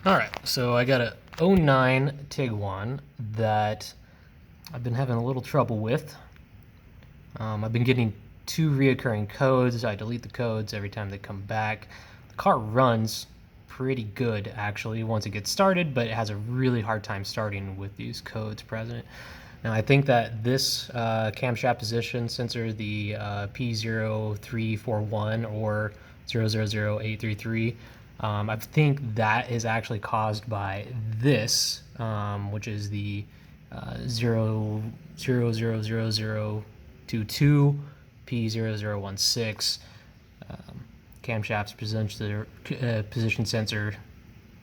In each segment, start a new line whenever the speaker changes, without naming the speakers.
All right, so I got a '09 Tiguan that I've been having a little trouble with. I've been getting two reoccurring codes. I delete the codes every time they come back. The car runs pretty good actually once it gets started, but it has a really hard time starting with these codes present. Now I think that this camshaft position sensor, the P0341 or 000833, I think that is actually caused by this, which is the 0000022 P0016 camshafts position sensor,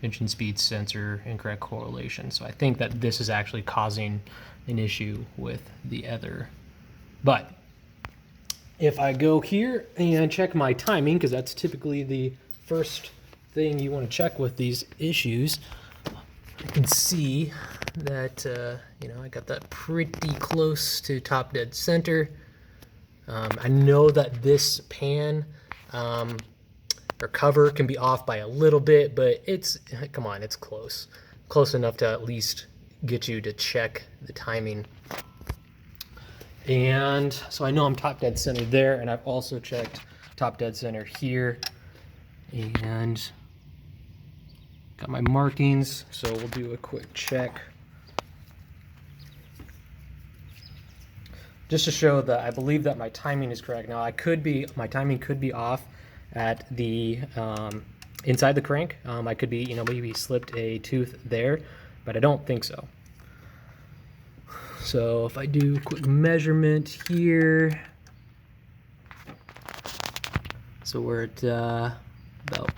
engine speed sensor, incorrect correlation. So I think that this is actually causing an issue with the other. But if I go here and check my timing, because that's typically the first thing you want to check with these issues, you can see that I got that pretty close to top dead center. I know that this pan or cover can be off by a little bit, but come on, it's close enough to at least get you to check the timing. And so I know I'm top dead center there, and I've also checked top dead center here, and got my markings, so we'll do a quick check just to show that I believe that my timing is correct. Now my timing could be off at the inside the crank. I could be maybe slipped a tooth there, but I don't think so. So if I do a quick measurement here, so we're at about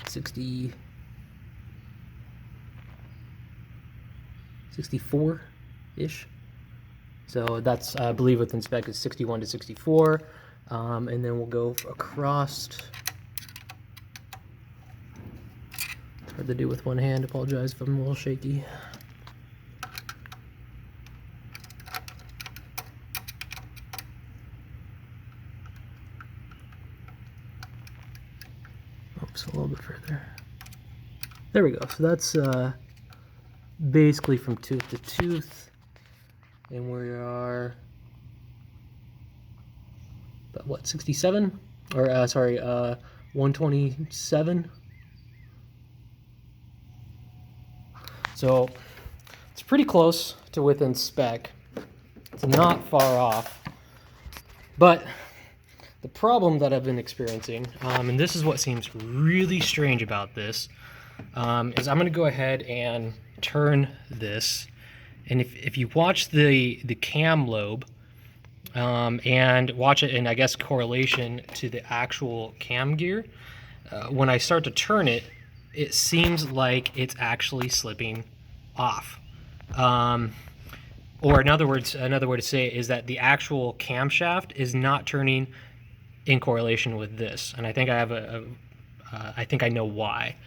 64-ish. So that's, I believe within spec is 61 to 64. And then we'll go across. It's hard to do with one hand. Apologize if I'm a little shaky. Oops, a little bit further. There we go. So that's basically from tooth to tooth, and we are about what, 67 or sorry, 127. So it's pretty close to within spec. It's not far off, but the problem that I've been experiencing, and this is what seems really strange about this, is I'm going to go ahead and turn this, and if you watch the cam lobe and watch it in, I guess, correlation to the actual cam gear, when I start to turn it, it seems like it's actually slipping off. Or in other words, another way to say it is that the actual camshaft is not turning in correlation with this, and I think I have I think I know why,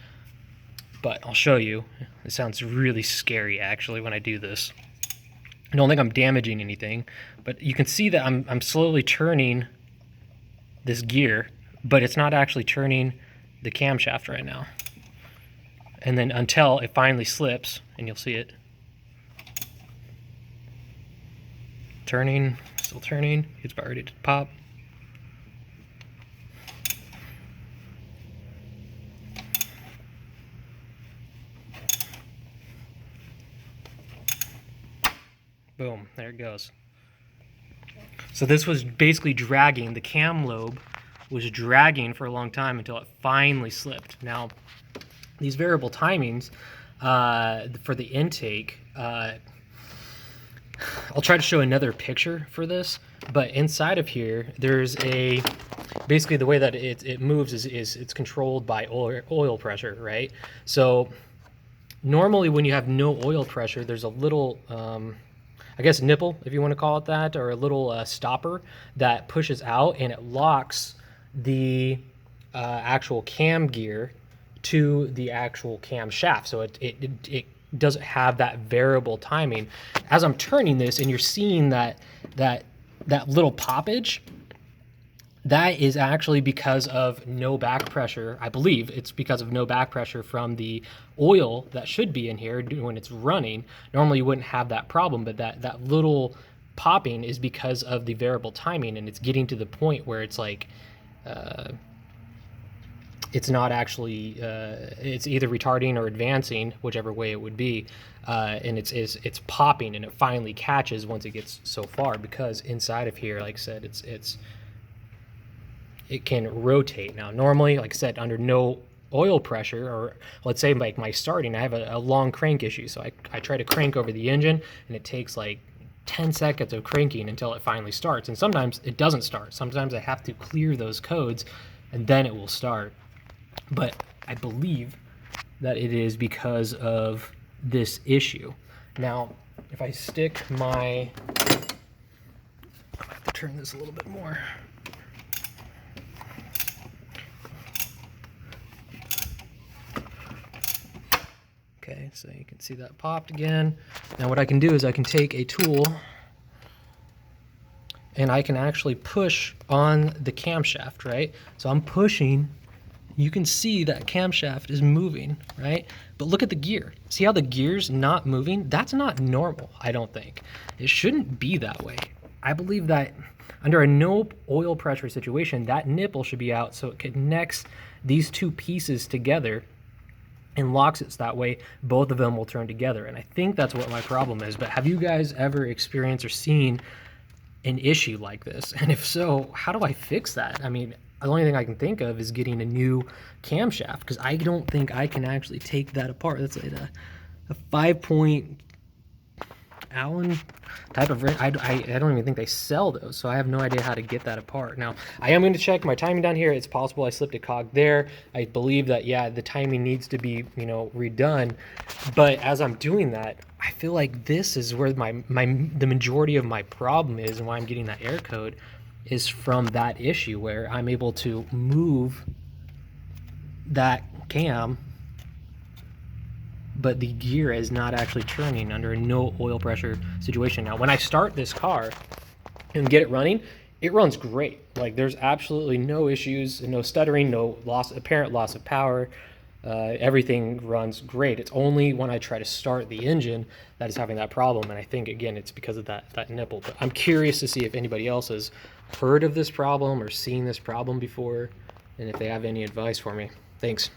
but I'll show you. It sounds really scary actually when I do this. I don't think I'm damaging anything, but you can see that I'm slowly turning this gear, but it's not actually turning the camshaft right now. And then until it finally slips, and you'll see it turning, still turning, it's about ready to pop. Boom, there it goes. So this was basically dragging, the cam lobe was dragging for a long time until it finally slipped. Now, these variable timings for the intake, I'll try to show another picture for this, but inside of here, there's basically the way that it moves is it's controlled by oil pressure, right? So normally when you have no oil pressure, there's a little, I guess nipple, if you want to call it that, or a little stopper that pushes out and it locks the actual cam gear to the actual cam shaft. So it doesn't have that variable timing. As I'm turning this and you're seeing that little poppage, that is actually because of no back pressure. I believe it's because of no back pressure from the oil that should be in here when it's running. Normally you wouldn't have that problem, but that little popping is because of the variable timing, and it's getting to the point where it's like it's not actually it's either retarding or advancing, whichever way it would be, and it's popping, and it finally catches once it gets so far, because inside of here, like I said, it can rotate. Now normally, like I said, under no oil pressure, or let's say like my starting, I have a long crank issue, so I try to crank over the engine, and it takes like 10 seconds of cranking until it finally starts, and sometimes it doesn't start. Sometimes I have to clear those codes and then it will start. But I believe that it is because of this issue. Now if I stick my, I have to turn this a little bit more. Okay, so you can see that popped again. Now what I can do is I can take a tool and I can actually push on the camshaft, right? So I'm pushing, you can see that camshaft is moving, right? But look at the gear. See how the gear's not moving? That's not normal, I don't think. It shouldn't be that way. I believe that under a no oil pressure situation, that nipple should be out so it connects these two pieces together and locks it so that way both of them will turn together. And I think that's what my problem is. But have you guys ever experienced or seen an issue like this? And if so, how do I fix that? I mean, the only thing I can think of is getting a new camshaft, because I don't think I can actually take that apart. That's like a 5-point Allen type of wrench. I don't even think they sell those, so I have no idea how to get that apart. Now, I am going to check my timing down here. It's possible I slipped a cog there. I believe that, yeah, the timing needs to be, you know, redone. But as I'm doing that, I feel like this is where the majority of my problem is, and why I'm getting that error code is from that issue where I'm able to move that cam, but the gear is not actually turning under a no oil pressure situation. Now, when I start this car and get it running, it runs great. Like, there's absolutely no issues, no stuttering, no apparent loss of power. Everything runs great. It's only when I try to start the engine that is having that problem, and I think, again, it's because of that nipple. But I'm curious to see if anybody else has heard of this problem or seen this problem before, and if they have any advice for me. Thanks.